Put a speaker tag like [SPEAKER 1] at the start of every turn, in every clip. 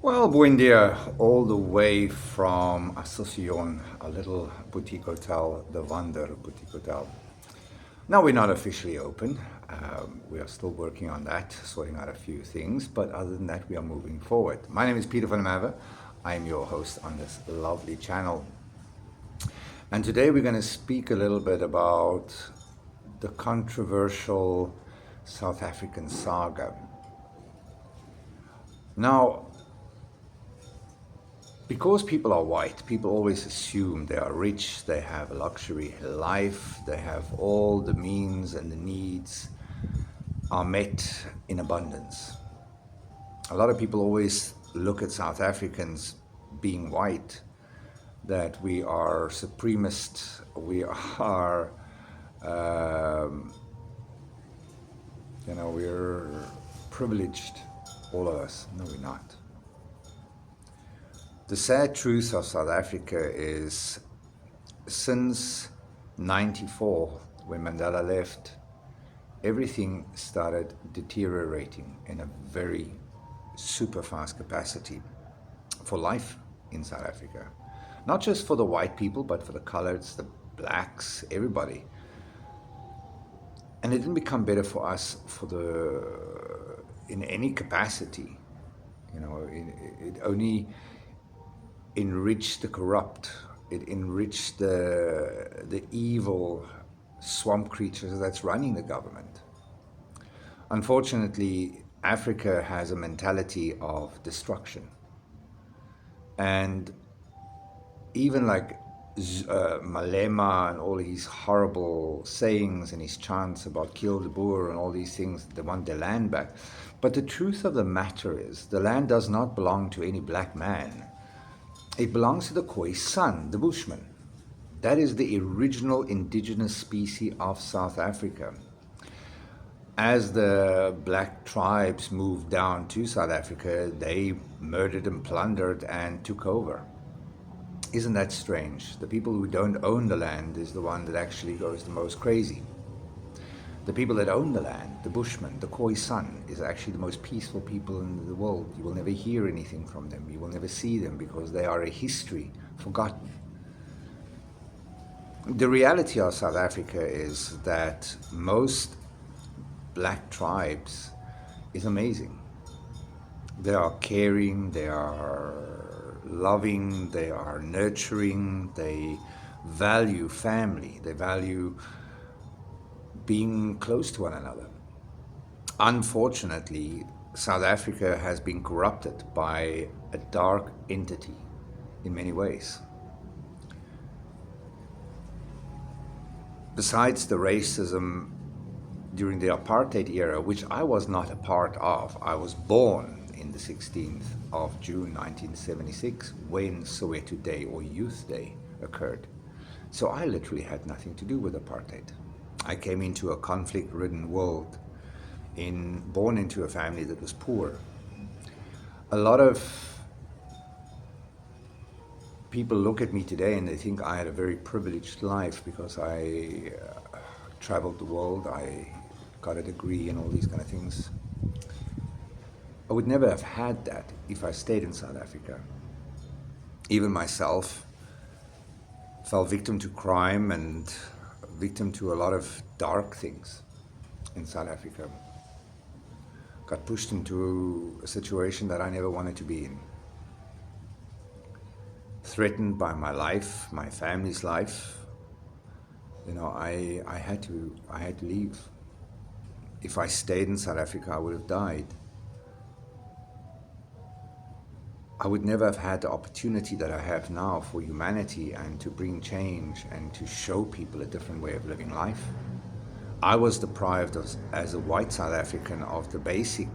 [SPEAKER 1] Well, buen dia, all the way from Asunción, a little boutique hotel, the Wander Boutique Hotel. Now we're not officially open. We are still working on that, sorting out a few things, but other than that, we are moving forward. My name is Peter van der Merwe. I am your host on this lovely channel. And today we're going to speak a little bit about the controversial South African saga. Now, because people are white, people always assume they are rich, they have a luxury life, they have all the means and the needs are met in abundance. A lot of people always look at South Africans being white, that we are supremacist, we are, we're privileged, all of us. No, we're not. The sad truth of South Africa is, since '94, when Mandela left, everything started deteriorating in a very super fast capacity for life in South Africa. Not just for the white people, but for the coloreds, the blacks, everybody. And it didn't become better for us in any capacity. It only enriched the corrupt. It enriched the evil swamp creatures that's running the government. Unfortunately, Africa has a mentality of destruction. And even like Malema and all his horrible sayings and his chants about kill the Boer and all these things, they want their land back. But the truth of the matter is, the land does not belong to any black man. It belongs to the Khoisan, the Bushman. That is the original indigenous species of South Africa. As the black tribes moved down to South Africa, they murdered and plundered and took over. Isn't that strange? The people who don't own the land is the one that actually goes the most crazy. The people that own the land, the Bushmen, the Khoisan, is actually the most peaceful people in the world. You will never hear anything from them. You will never see them because they are a history forgotten. The reality of South Africa is that most black tribes is amazing. They are caring, they are loving, they are nurturing, they value family, they value being close to one another. Unfortunately, South Africa has been corrupted by a dark entity in many ways. Besides the racism during the apartheid era, which I was not a part of, I was born in the 16th of June 1976 when Soweto Day or Youth Day occurred. So I literally had nothing to do with apartheid. I came into a conflict-ridden world, born into a family that was poor. A lot of people look at me today and they think I had a very privileged life because I traveled the world, I got a degree and all these kind of things. I would never have had that if I stayed in South Africa. Even myself fell victim to crime and victim to a lot of dark things in South Africa. Got pushed into a situation that I never wanted to be in. Threatened by my life, my family's life. I had to leave. If I stayed in South Africa, I would have died. I would never have had the opportunity that I have now for humanity and to bring change and to show people a different way of living life. I was deprived as a white South African of the basic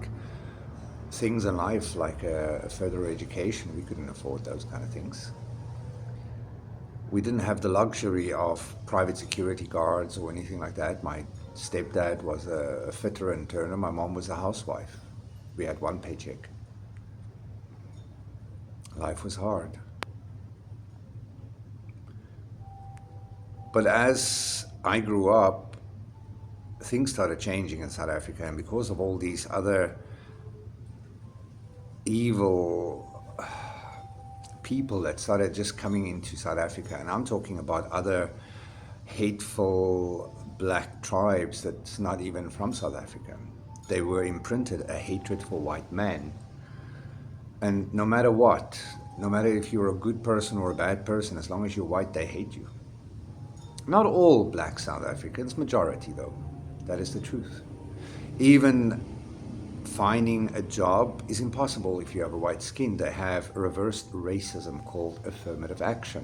[SPEAKER 1] things in life, like a further education. We couldn't afford those kind of things. We didn't have the luxury of private security guards or anything like that. My stepdad was a fitter and turner. My mom was a housewife. We had one paycheck. Life was hard. But as I grew up, things started changing in South Africa, and because of all these other evil people that started just coming into South Africa, and I'm talking about other hateful black tribes that's not even from South Africa. They were imprinted a hatred for white men. And no matter what, no matter if you're a good person or a bad person, as long as you're white, they hate you. Not all black South Africans, majority though. That is the truth. Even finding a job is impossible if you have a white skin. They have reversed racism called affirmative action.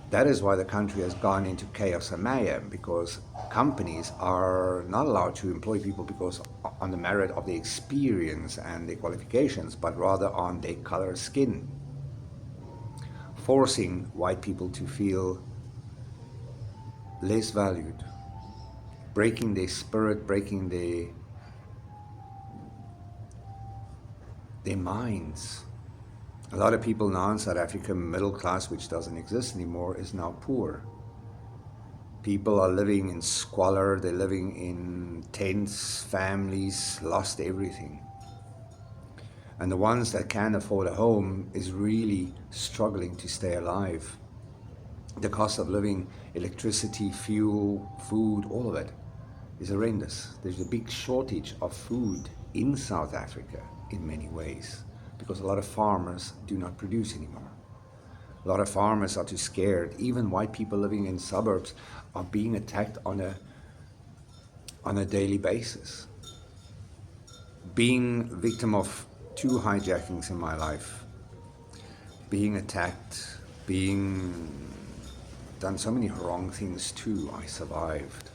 [SPEAKER 1] That is why the country has gone into chaos and mayhem, because companies are not allowed to employ people because on the merit of their experience and their qualifications, but rather on their color of skin, forcing white people to feel less valued, breaking their spirit, breaking their minds. A lot of people now in South Africa, middle class, which doesn't exist anymore, is now poor. People are living in squalor, they're living in tents, families, lost everything. And the ones that can afford a home is really struggling to stay alive. The cost of living, electricity, fuel, food, all of it is horrendous. There's a big shortage of food in South Africa in many ways, because a lot of farmers do not produce anymore. A lot of farmers are too scared. Even white people living in suburbs are being attacked on a daily basis. Being victim of 2 hijackings in my life, being attacked, being done so many wrong things too, I survived.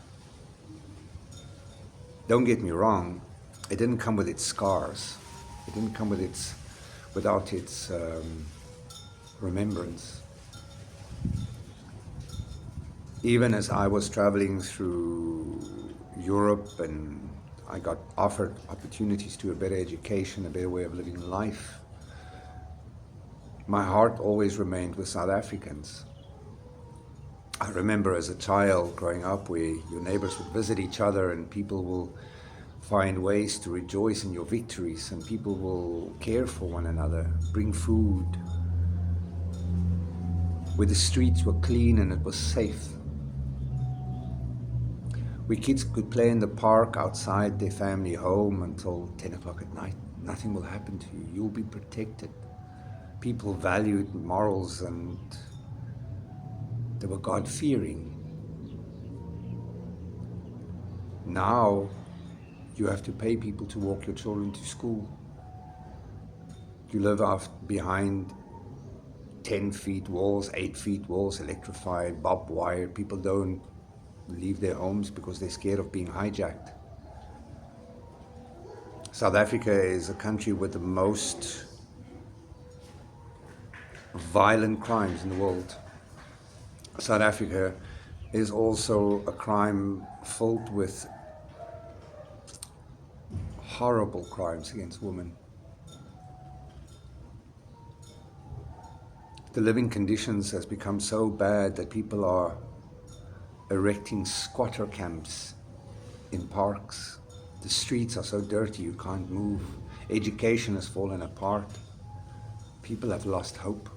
[SPEAKER 1] Don't get me wrong, it didn't come with its scars. It didn't come without its remembrance. Even as I was traveling through Europe and I got offered opportunities to a better education, a better way of living life, my heart always remained with South Africans. I remember as a child growing up where your neighbors would visit each other and people will find ways to rejoice in your victories, and people will care for one another, bring food, where the streets were clean and it was safe. We kids could play in the park outside their family home until 10 o'clock at night. Nothing will happen to you. You'll be protected. People valued morals and they were God-fearing. Now, you have to pay people to walk your children to school. You live behind 10 feet walls, 8 feet walls, electrified, barbed wire. People don't leave their homes because they're scared of being hijacked. South Africa is a country with the most violent crimes in the world. South Africa is also a crime filled with horrible crimes against women. The living conditions has become so bad that people are erecting squatter camps in parks. The streets are so dirty you can't move. Education has fallen apart. People have lost hope.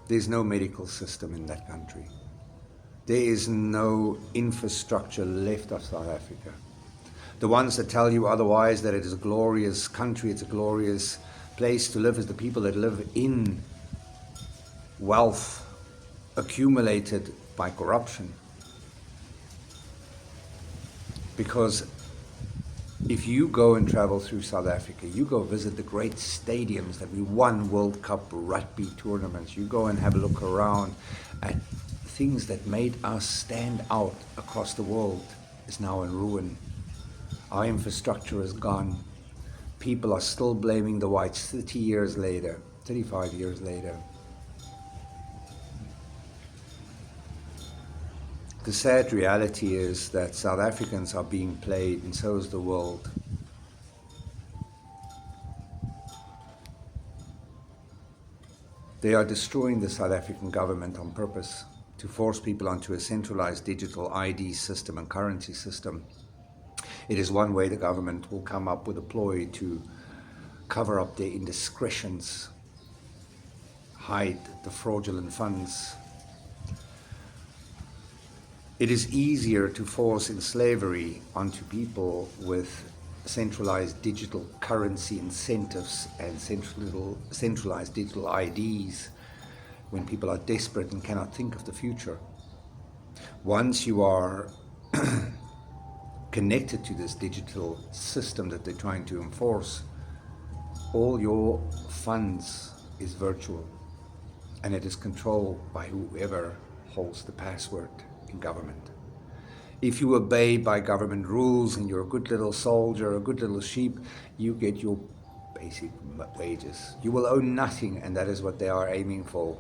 [SPEAKER 1] There's no medical system in that country. There is no infrastructure left of South Africa. The ones that tell you otherwise, that it is a glorious country, it's a glorious place to live, is the people that live in wealth accumulated by corruption. Because if you go and travel through South Africa, you go visit the great stadiums that we won World Cup rugby tournaments, you go and have a look around at things that made us stand out across the world, is now in ruin. Our infrastructure is gone. People are still blaming the whites 30 years later, 35 years later. The sad reality is that South Africans are being played, and so is the world. They are destroying the South African government on purpose to force people onto a centralized digital ID system and currency system. It is one way the government will come up with a ploy to cover up their indiscretions, hide the fraudulent funds. It is easier to force in slavery onto people with centralized digital currency incentives and centralized digital IDs when people are desperate and cannot think of the future. Once you are connected to this digital system that they're trying to enforce, all your funds is virtual, and it is controlled by whoever holds the password in government. If you obey by government rules and you're a good little soldier, a good little sheep, you get your basic wages. You will own nothing, and that is what they are aiming for.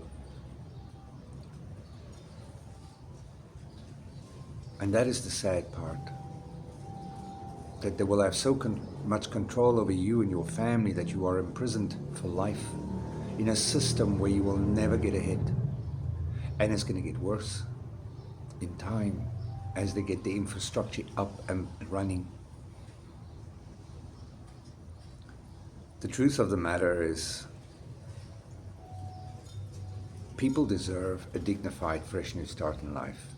[SPEAKER 1] And that is the sad part, that they will have so much control over you and your family that you are imprisoned for life in a system where you will never get ahead. And it's going to get worse in time as they get the infrastructure up and running. The truth of the matter is, people deserve a dignified, fresh new start in life.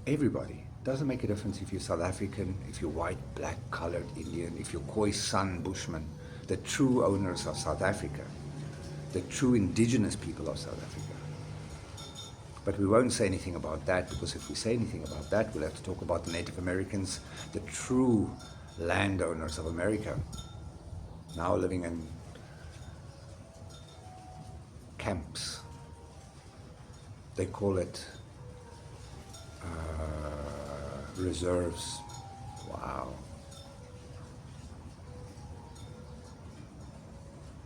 [SPEAKER 1] Everybody. Doesn't make a difference if you're South African, if you're white, black, colored, Indian, if you're Khoisan, Bushman, the true owners of South Africa, the true indigenous people of South Africa. But we won't say anything about that, because if we say anything about that, we'll have to talk about the Native Americans, the true landowners of America, now living in camps. They call it reserves. Wow.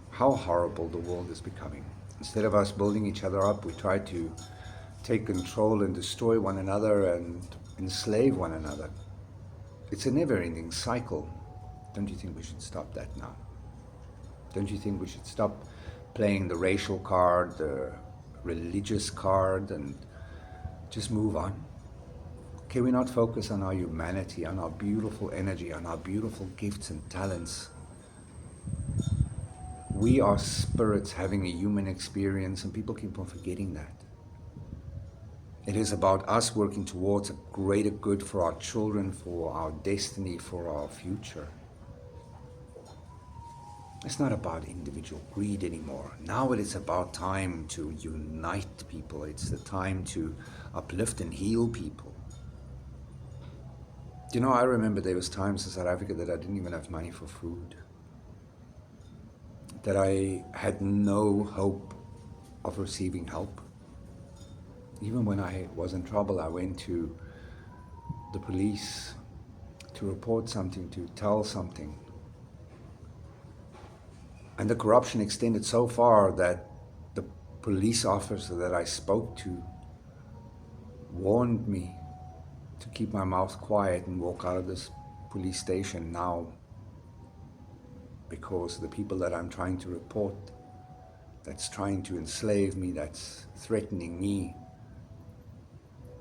[SPEAKER 1] How horrible the world is becoming. Instead of us building each other up, we try to take control and destroy one another and enslave one another. It's a never-ending cycle. Don't you think we should stop that now? Don't you think we should stop playing the racial card, the religious card, and just move on? Can we not focus on our humanity, on our beautiful energy, on our beautiful gifts and talents? We are spirits having a human experience, and people keep on forgetting that. It is about us working towards a greater good for our children, for our destiny, for our future. It's not about individual greed anymore. Now it is about time to unite people. It's the time to uplift and heal people. You know, I remember there was times in South Africa that I didn't even have money for food, that I had no hope of receiving help. Even when I was in trouble, I went to the police to report something, to tell something. And the corruption extended so far that the police officer that I spoke to warned me to keep my mouth quiet and walk out of this police station now, because the people that I'm trying to report, that's trying to enslave me, that's threatening me,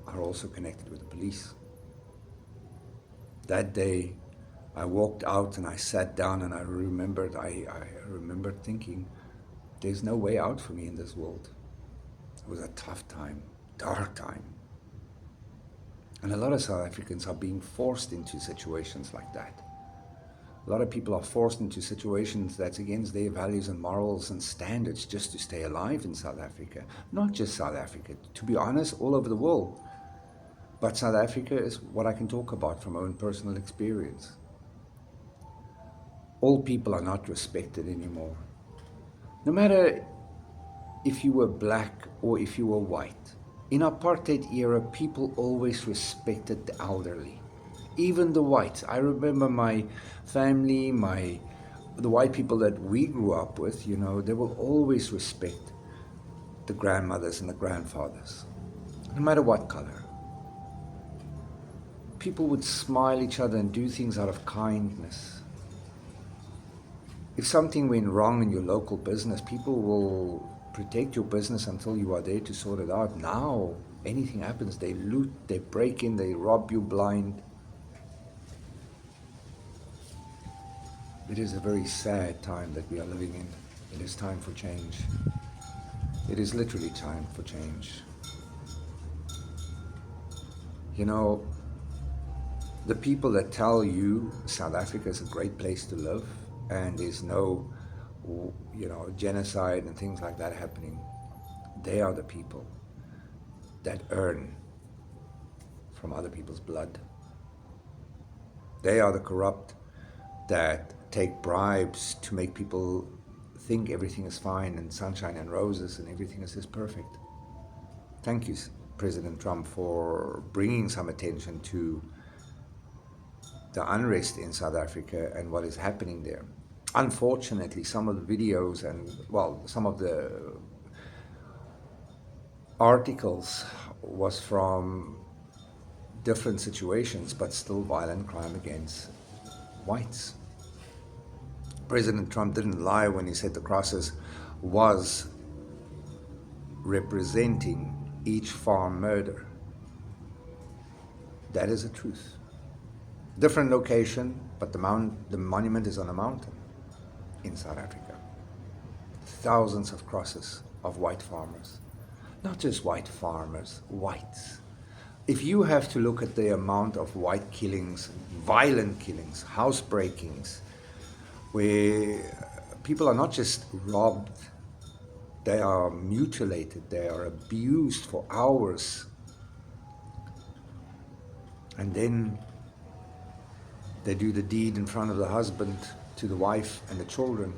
[SPEAKER 1] are also connected with the police. That day, I walked out and I sat down, and I remembered thinking, there's no way out for me in this world. It was a tough time, dark time. And a lot of South Africans are being forced into situations like that. A lot of people are forced into situations that's against their values and morals and standards just to stay alive in South Africa. Not just South Africa, to be honest, all over the world. But South Africa is what I can talk about from my own personal experience. All people are not respected anymore. No matter if you were black or if you were white. In apartheid era, people always respected the elderly. Even the whites. I remember my family, the white people that we grew up with, you know, they will always respect the grandmothers and the grandfathers, no matter what color. People would smile each other and do things out of kindness. If something went wrong in your local business, people will protect your business until you are there to sort it out. Now, anything happens, they loot, they break in, they rob you blind. It is a very sad time that we are living in. It is time for change. It is literally time for change. You know, the people that tell you South Africa is a great place to live and there's no, genocide and things like that happening, they are the people that earn from other people's blood. They are the corrupt that take bribes to make people think everything is fine and sunshine and roses and everything is just perfect. Thank you, President Trump, for bringing some attention to the unrest in South Africa and what is happening there. Unfortunately, some of the videos and, some of the articles was from different situations, but still violent crime against whites. President Trump didn't lie when he said the crosses was representing each farm murder. That is the truth. Different location, but the monument is on a mountain in South Africa. Thousands of crosses of white farmers. Not just white farmers, whites. If you have to look at the amount of white killings, violent killings, house breakings, where people are not just robbed, they are mutilated, they are abused for hours, and then they do the deed in front of the husband to the wife and the children,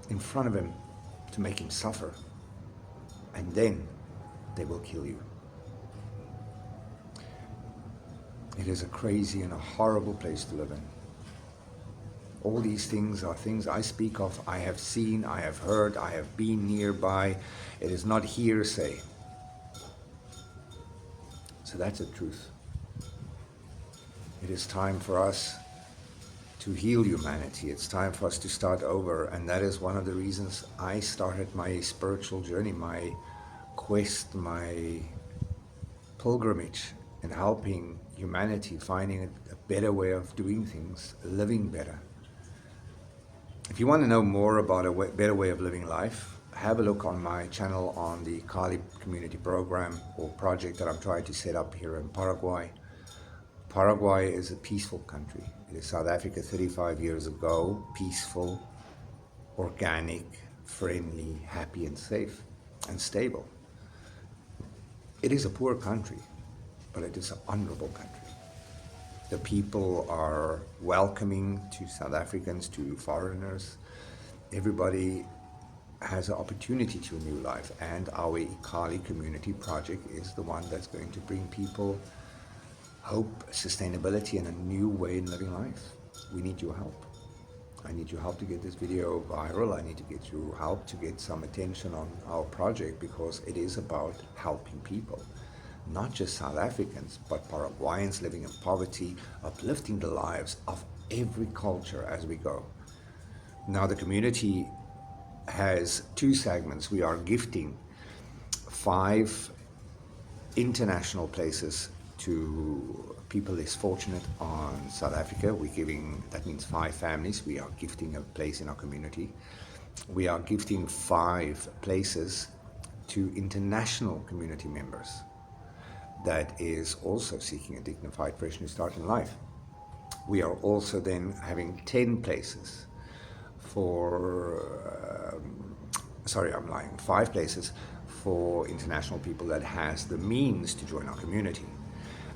[SPEAKER 1] in front of him, to make him suffer, and then they will kill you. It is a crazy and a horrible place to live in. All these things are things I speak of, I have seen, I have heard, I have been nearby. It is not hearsay. So that's the truth. It is time for us to heal humanity. It's time for us to start over. And that is one of the reasons I started my spiritual journey, my quest, my pilgrimage in helping humanity, finding a better way of doing things, living better. If you want to know more about a better way of living life, have a look on my channel on the Ecali community program or project that I'm trying to set up here in Paraguay. Paraguay is a peaceful country. It is South Africa 35 years ago, peaceful, organic, friendly, happy and safe and stable. It is a poor country, but it is an honorable country. The people are welcoming to South Africans, to foreigners. Everybody has an opportunity to a new life, and our Ecali community project is the one that's going to bring people hope, sustainability, and a new way in living life. We need your help. I need your help to get this video viral. I need to get your help to get some attention on our project, because it is about helping people. Not just South Africans, but Paraguayans living in poverty, uplifting the lives of every culture as we go. Now the community has two segments. We are gifting 5 international places to people less fortunate on South Africa. We're giving, that means 5 families. We are gifting a place in our community. We are gifting 5 places to international community members that is also seeking a dignified, fresh new start in life. We are also then having 10 places for, 5 places for international people that has the means to join our community.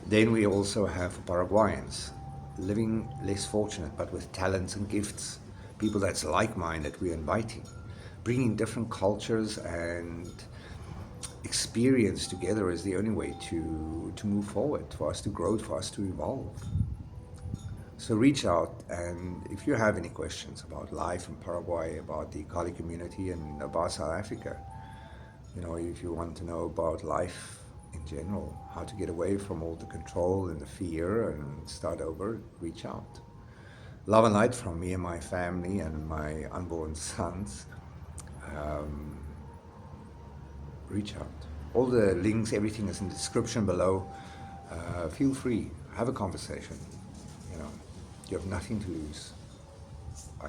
[SPEAKER 1] Then we also have Paraguayans living less fortunate, but with talents and gifts, people that's like-minded we're inviting, bringing different cultures and experience together is the only way to move forward, for us to grow, for us to evolve. So reach out, and if you have any questions about life in Paraguay, about the Ecali community, and about South Africa, if you want to know about life in general, how to get away from all the control and the fear and start over, reach out. Love and light from me and my family and my unborn sons. Reach out. All the links, everything is in the description below. Feel free, have a conversation. You have nothing to lose.